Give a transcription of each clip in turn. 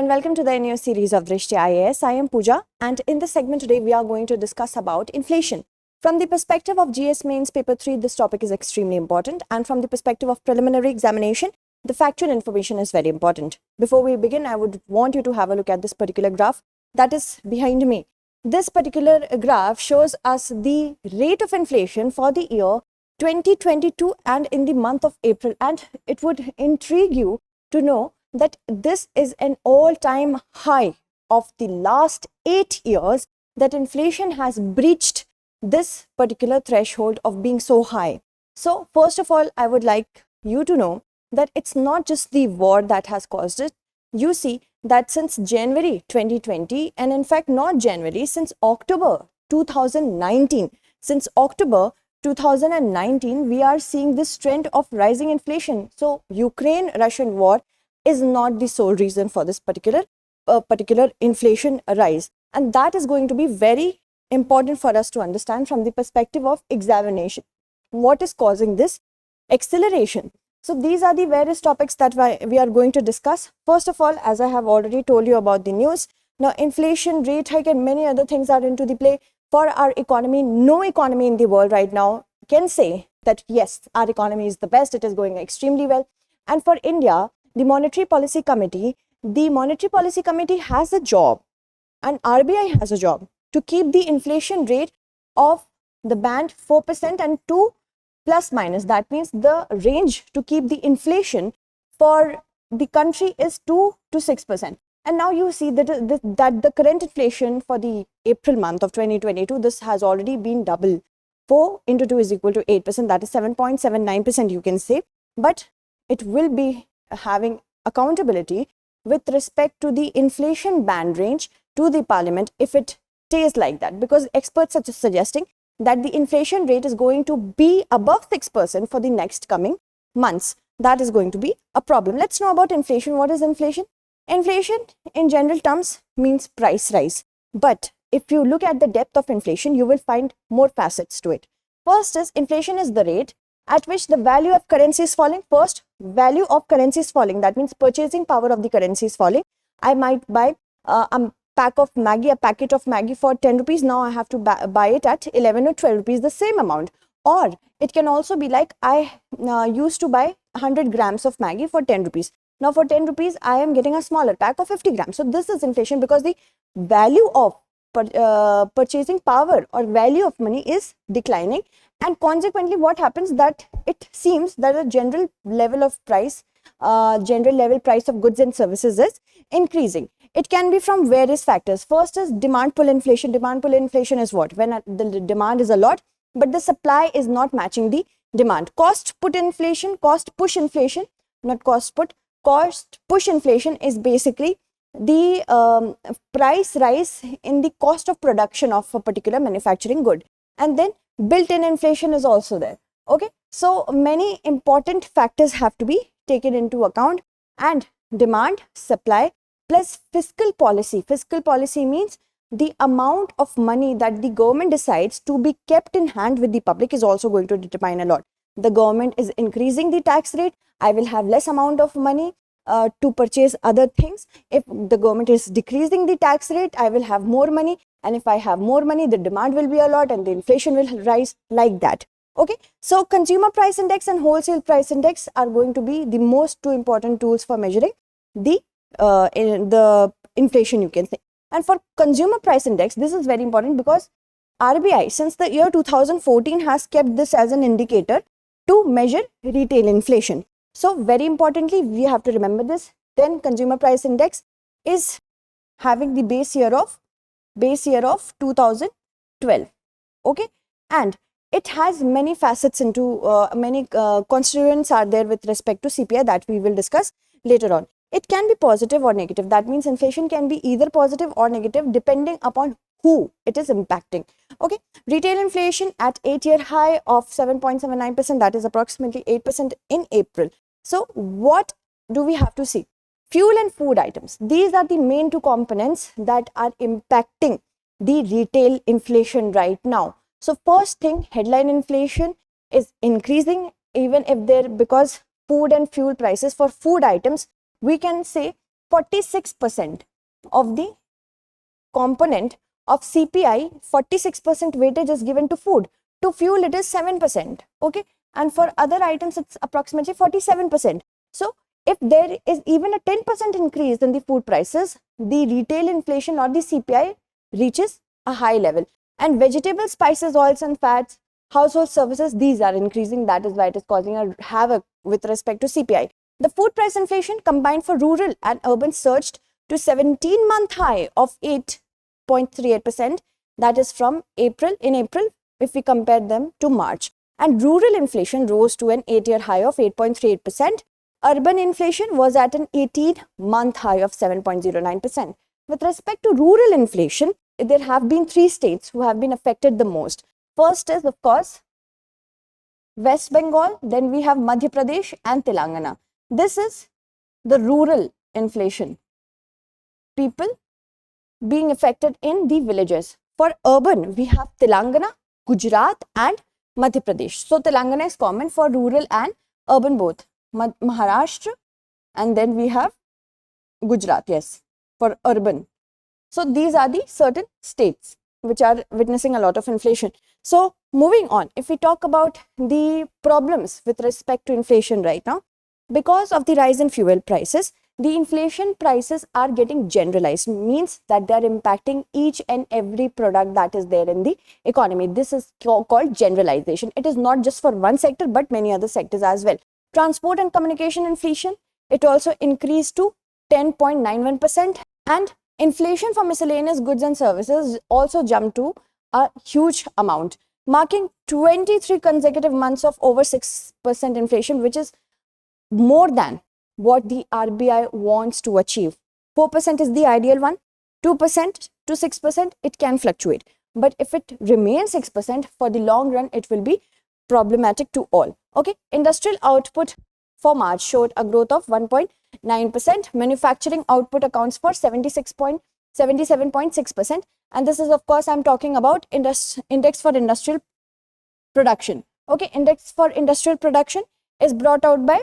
and welcome to the new series of Drishti IAS. I am Pooja, and in this segment today we are going to discuss about inflation. From the perspective of GS Mains Paper 3, this topic is extremely important, and from the perspective of preliminary examination, the factual information is very important. Before we begin, I would want you to have a look at this particular graph that is behind me. This particular graph shows us the rate of inflation for the year 2022 and in the month of April, and it would intrigue you to know that this is an all-time high of the last 8 years, that inflation has breached this particular threshold of being so high. So first of all, I would like you to know that it's not just the war that has caused it. You see that since January 2020, and in fact not January, since October 2019, we are seeing this trend of rising inflation. So Ukraine-Russian war is not the sole reason for this particular inflation rise, and that is going to be very important for us to understand from the perspective of examination. What is causing this acceleration? So these are the various topics that we are going to discuss. First of all, as I have already told you about the news, now inflation, rate hike and many other things are into the play for our economy. No economy in the world right now can say that yes, our economy is the best, it is going extremely well. And for India, the Monetary Policy Committee has a job, and RBI has a job to keep the inflation rate of the band 4% and 2 plus minus. That means the range to keep the inflation for the country is 2 to 6%. And now you see that the current inflation for the April month of 2022, this has already been double. 4 into 2 is equal to 8%, that is 7.79% you can say, but it will be having accountability with respect to the inflation band range to the parliament if it stays like that, because experts are suggesting that the inflation rate is going to be above 6% for the next coming months. That is going to be a problem. Let's know about inflation. What is inflation? Inflation in general terms means price rise, but if you look at the depth of inflation, you will find more facets to it. First is inflation is the rate at which the value of currency is falling. First, value of currency is falling. That means purchasing power of the currency is falling. I might buy a packet of Maggi for 10 rupees. Now I have to buy it at 11 or 12 rupees, the same amount. Or it can also be like I used to buy 100 grams of Maggi for 10 rupees. Now for 10 rupees, I am getting a smaller pack of 50 grams. So this is inflation because the value of purchasing power or value of money is declining, and consequently what happens that it seems that the general level price of goods and services is increasing. It can be from various factors. First is demand pull inflation. Demand pull inflation is what? When the demand is a lot but the supply is not matching the demand. Cost push inflation is basically the price rise in the cost of production of a particular manufacturing good. And then built-in inflation is also there. Okay, so many important factors have to be taken into account, and demand, supply plus fiscal policy. Fiscal policy means the amount of money that the government decides to be kept in hand with the public is also going to determine a lot. The government is increasing the tax rate, I will have less amount of money to purchase other things. If the government is decreasing the tax rate, I will have more money, and if I have more money, the demand will be a lot and the inflation will rise like that. Okay, so consumer price index and wholesale price index are going to be the most two important tools for measuring the inflation, you can say. And for consumer price index, this is very important because RBI since the year 2014 has kept this as an indicator to measure retail inflation. So very importantly, we have to remember this. Then consumer price index is having the base year of 2012. Okay, and it has many facets into many constituents are there with respect to CPI that we will discuss later on. It can be positive or negative. That means inflation can be either positive or negative depending upon who it is impacting. Okay, retail inflation at 8-year high of 7.79%, that is approximately 8% in April. So what do we have to see? Fuel and food items, these are the main two components that are impacting the retail inflation right now. So first thing, headline inflation is increasing, even if because food and fuel prices for food items, we can say 46% of the component of CPI, 46% weightage is given to food. To fuel, it is 7%. Okay. And for other items, it's approximately 47%. So if there is even a 10% increase in the food prices, the retail inflation or the CPI reaches a high level. And vegetables, spices, oils and fats, household services, these are increasing. That is why it is causing a havoc with respect to CPI. The food price inflation combined for rural and urban surged to 17-month high of 8.38%. That is from April, if we compare them to March. And rural inflation rose to an 8-year high of 8.38%. Urban inflation was at an 18-month high of 7.09%. With respect to rural inflation, there have been 3 states who have been affected the most. First is, of course, West Bengal, then we have Madhya Pradesh and Telangana. This is the rural inflation. People being affected in the villages. For urban, we have Telangana, Gujarat and Madhya Pradesh. So Telangana is common for rural and urban both. Maharashtra, and then we have Gujarat, yes, for urban. So these are the certain states which are witnessing a lot of inflation. So moving on, if we talk about the problems with respect to inflation right now, because of the rise in fuel prices, the inflation prices are getting generalized, means that they are impacting each and every product that is there in the economy. This is called generalization. It is not just for one sector, but many other sectors as well. Transport and communication inflation, it also increased to 10.91%, and inflation for miscellaneous goods and services also jumped to a huge amount, marking 23 consecutive months of over 6% inflation, which is more than what the RBI wants to achieve. 4% is the ideal one. 2% to 6%, it can fluctuate. But if it remains 6% for the long run, it will be problematic to all. Okay, industrial output for March showed a growth of 1.9%. Manufacturing output accounts for 77.6%. And this is, of course, I'm talking about index for industrial production. Okay, index for industrial production is brought out by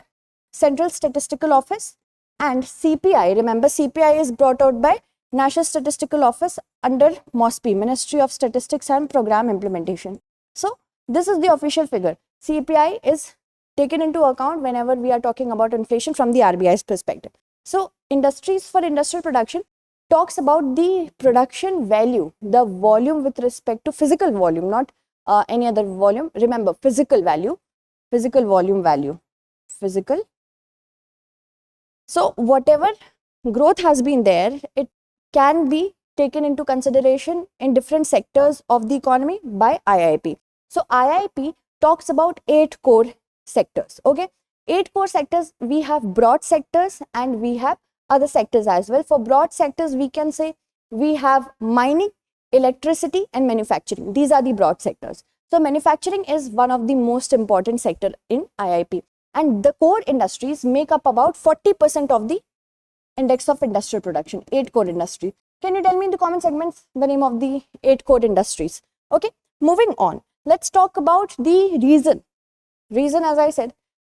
Central Statistical Office, and CPI, remember CPI is brought out by National Statistical Office under MOSPI, Ministry of Statistics and Program Implementation. So this is the official figure. CPI is taken into account whenever we are talking about inflation from the RBI's perspective. So industries for industrial production talks about the production value, the volume with respect to physical volume, not any other volume. Remember, physical value, physical volume value, physical. So whatever growth has been there, it can be taken into consideration in different sectors of the economy by IIP. So IIP talks about 8 core sectors. Okay, 8 core sectors. We have broad sectors and we have other sectors as well. For broad sectors, we can say we have mining, electricity and manufacturing. These are the broad sectors. So manufacturing is one of the most important sector in IIP, and the core industries make up about 40% of the index of industrial production. 8 core industry. Can you tell me in the comment segments the name of the 8 core industries? Okay, moving on. Let's talk about the reason. Reason, as I said,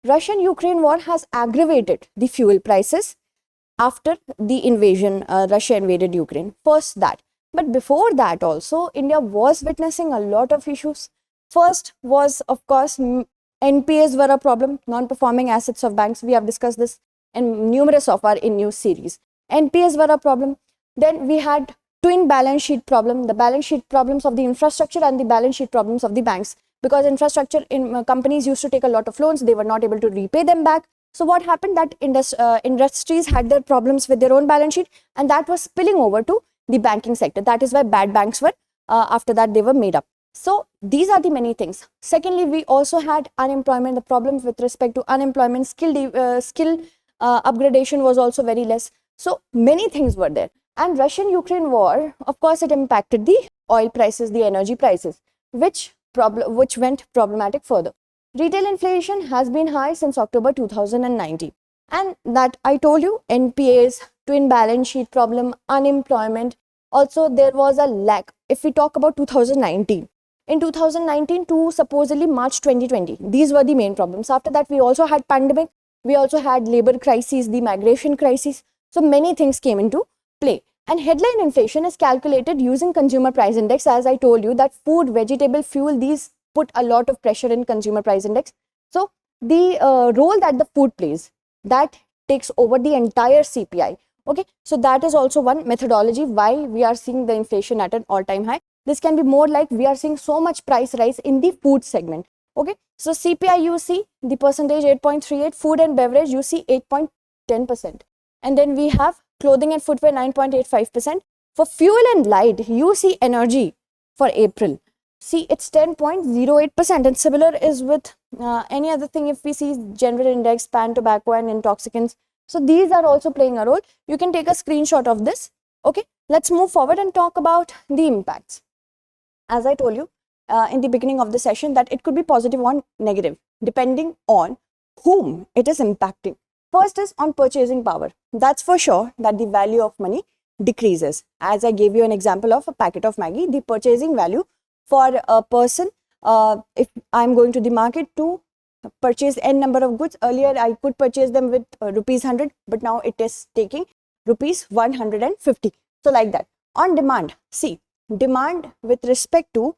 Russian-Ukraine war has aggravated the fuel prices after the invasion. Russia invaded Ukraine. First that. But before that also, India was witnessing a lot of issues. First was, of course, NPAs were a problem, non-performing assets of banks. We have discussed this in numerous of our in-news series. NPAs were a problem. Then we had twin balance sheet problem, the balance sheet problems of the infrastructure and the balance sheet problems of the banks. Because infrastructure in companies used to take a lot of loans, they were not able to repay them back. So what happened, that industries had their problems with their own balance sheet, and that was spilling over to the banking sector. That is why bad banks were, after that they were made up. So these are the many things. Secondly, we also had unemployment, the problems with respect to unemployment, skill upgradation was also very less. So many things were there. And Russian-Ukraine war, of course, it impacted the oil prices, the energy prices, which went problematic further. Retail inflation has been high since October 2019. And that I told you, NPAs, twin balance sheet problem, unemployment. Also, there was a lack. If we talk about 2019, in 2019 to supposedly March 2020, these were the main problems. After that, we also had pandemic. We also had labor crises, the migration crisis. So many things came into play. And headline inflation is calculated using consumer price index. As I told you that food, vegetable, fuel, these put a lot of pressure in consumer price index. So the role that the food plays, that takes over the entire CPI. Okay, so that is also one methodology why we are seeing the inflation at an all-time high. This can be more like we are seeing so much price rise in the food segment. Okay, so CPI you see the percentage 8.38, food and beverage you see 8.10%, and then we have clothing and footwear 9.85%. For fuel and light you see energy for April, see it's 10.08%, and similar is with any other thing. If we see general index, pan, tobacco and intoxicants, so these are also playing a role. You can take a screenshot of this. Okay, let's move forward and talk about the impacts. As I told you in the beginning of the session, that it could be positive or negative depending on whom it is impacting. First is on purchasing power. That's for sure that the value of money decreases. As I gave you an example of a packet of Maggi, the purchasing value for a person, if I'm going to the market to purchase n number of goods, earlier I could purchase them with rupees 100, but now it is taking rupees 150. So like that. On demand, see, demand with respect to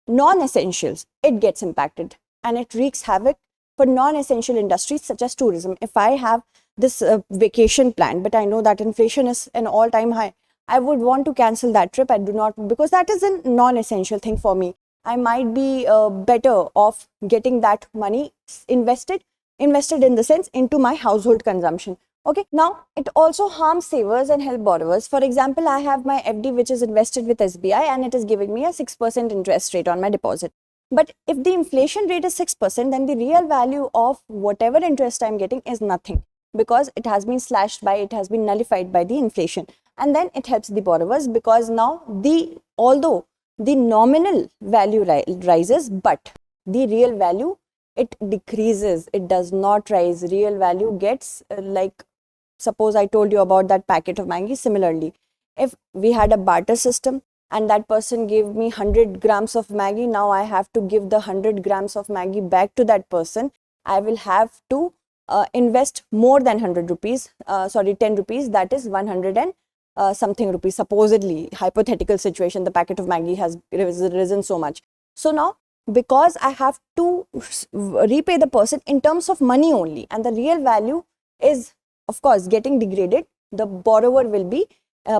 non-essentials, it gets impacted and it wreaks havoc for non-essential industries such as tourism. If I have this vacation plan, but I know that inflation is an all-time high, I would want to cancel that trip. I do not, because that is a non-essential thing for me. I might be better off getting that money invested in the sense into my household consumption. Okay, now it also harms savers and help borrowers. For example, I have my FD which is invested with SBI and it is giving me a 6% interest rate on my deposit. But if the inflation rate is 6%, then the real value of whatever interest I'm getting is nothing, because it has been slashed by, it has been nullified by the inflation. And then it helps the borrowers, because now although the nominal value rises, but the real value, it decreases, it does not rise. Real value gets like, suppose I told you about that packet of Maggi. Similarly, if we had a barter system and that person gave me 100 grams of Maggi, now I have to give the 100 grams of Maggi back to that person. I will have to invest more than 100 rupees, 10 rupees, that is 100 and something rupees. Supposedly, hypothetical situation, the packet of Maggi has risen so much. So now, because I have to repay the person in terms of money only, and the real value is of course getting degraded, the borrower will be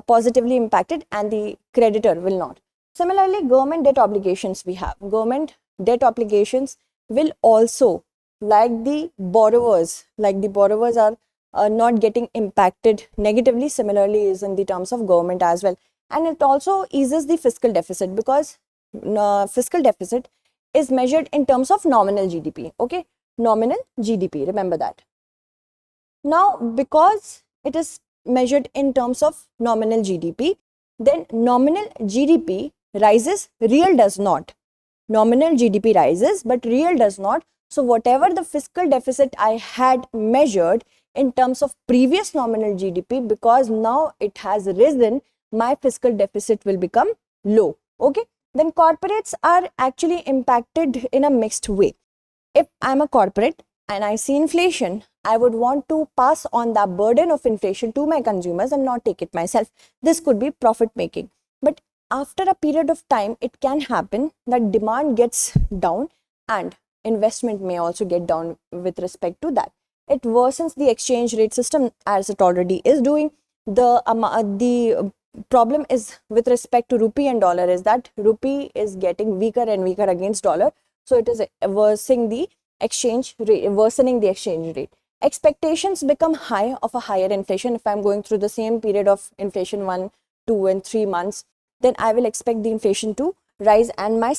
positively impacted and the creditor will not. Similarly, government debt obligations we have. Government debt obligations will also, like the borrowers are not getting impacted negatively. Similarly is in the terms of government as well. And it also eases the fiscal deficit, because fiscal deficit is measured in terms of nominal GDP. Okay, nominal GDP, remember that. Now, because it is measured in terms of nominal GDP, then nominal GDP rises, real does not. Nominal GDP rises, but real does not. So whatever the fiscal deficit I had measured in terms of previous nominal GDP, because now it has risen, my fiscal deficit will become low. Okay, then corporates are actually impacted in a mixed way. If I'm a corporate and I see inflation, I would want to pass on the burden of inflation to my consumers and not take it myself. This could be profit making. But after a period of time, it can happen that demand gets down and investment may also get down with respect to that. It worsens the exchange rate system, as it already is doing. The problem is with respect to rupee and dollar is that rupee is getting weaker and weaker against dollar. So it is worsening the exchange rate. Expectations become high of a higher inflation. If I'm going through the same period of inflation 1, 2 and 3 months, then I will expect the inflation to rise and my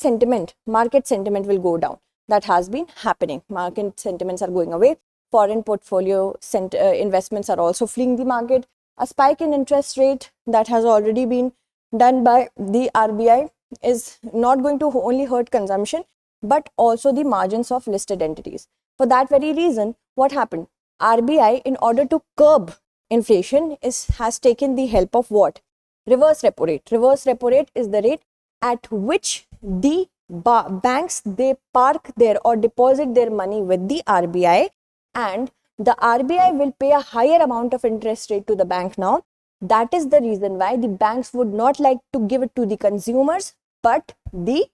market sentiment will go down. That has been happening. Market sentiments are going away. Foreign portfolio investments are also fleeing the market. A spike in interest rate that has already been done by the RBI is not going to only hurt consumption, but also the margins of listed entities. For that very reason, what happened? RBI, in order to curb inflation, has taken the help of what? Reverse repo rate. Reverse repo rate is the rate at which the banks, they park their or deposit their money with the RBI, and the RBI will pay a higher amount of interest rate to the bank now. That is the reason why the banks would not like to give it to the consumers, but the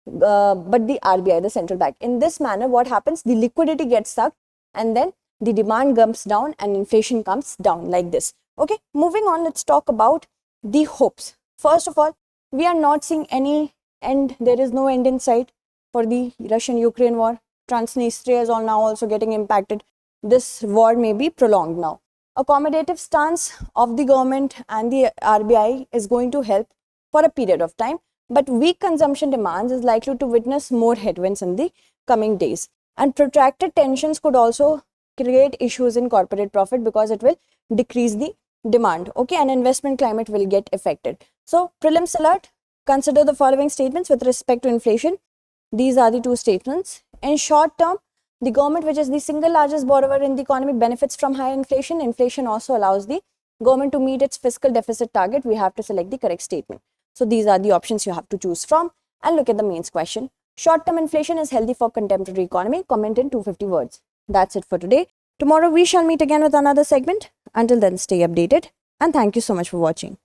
RBI, the central bank. In this manner, what happens? The liquidity gets sucked, and then the demand comes down and inflation comes down like this. Okay, moving on, let's talk about the hopes. First of all, we are not seeing any end. There is no end in sight for the Russian-Ukraine war. Transnistria is all now also getting impacted. This war may be prolonged now. Accommodative stance of the government and the RBI is going to help for a period of time, but weak consumption demands is likely to witness more headwinds in the coming days. And protracted tensions could also create issues in corporate profit because it will decrease the demand. Okay, and investment climate will get affected. So, prelims alert, consider the following statements with respect to inflation. These are the two statements. In short term, the government, which is the single largest borrower in the economy, benefits from high inflation. Inflation also allows the government to meet its fiscal deficit target. We have to select the correct statement. So these are the options you have to choose from, and look at the mains question. Short-term inflation is healthy for contemporary economy. Comment in 250 words. That's it for today. Tomorrow we shall meet again with another segment. Until then, stay updated, and thank you so much for watching.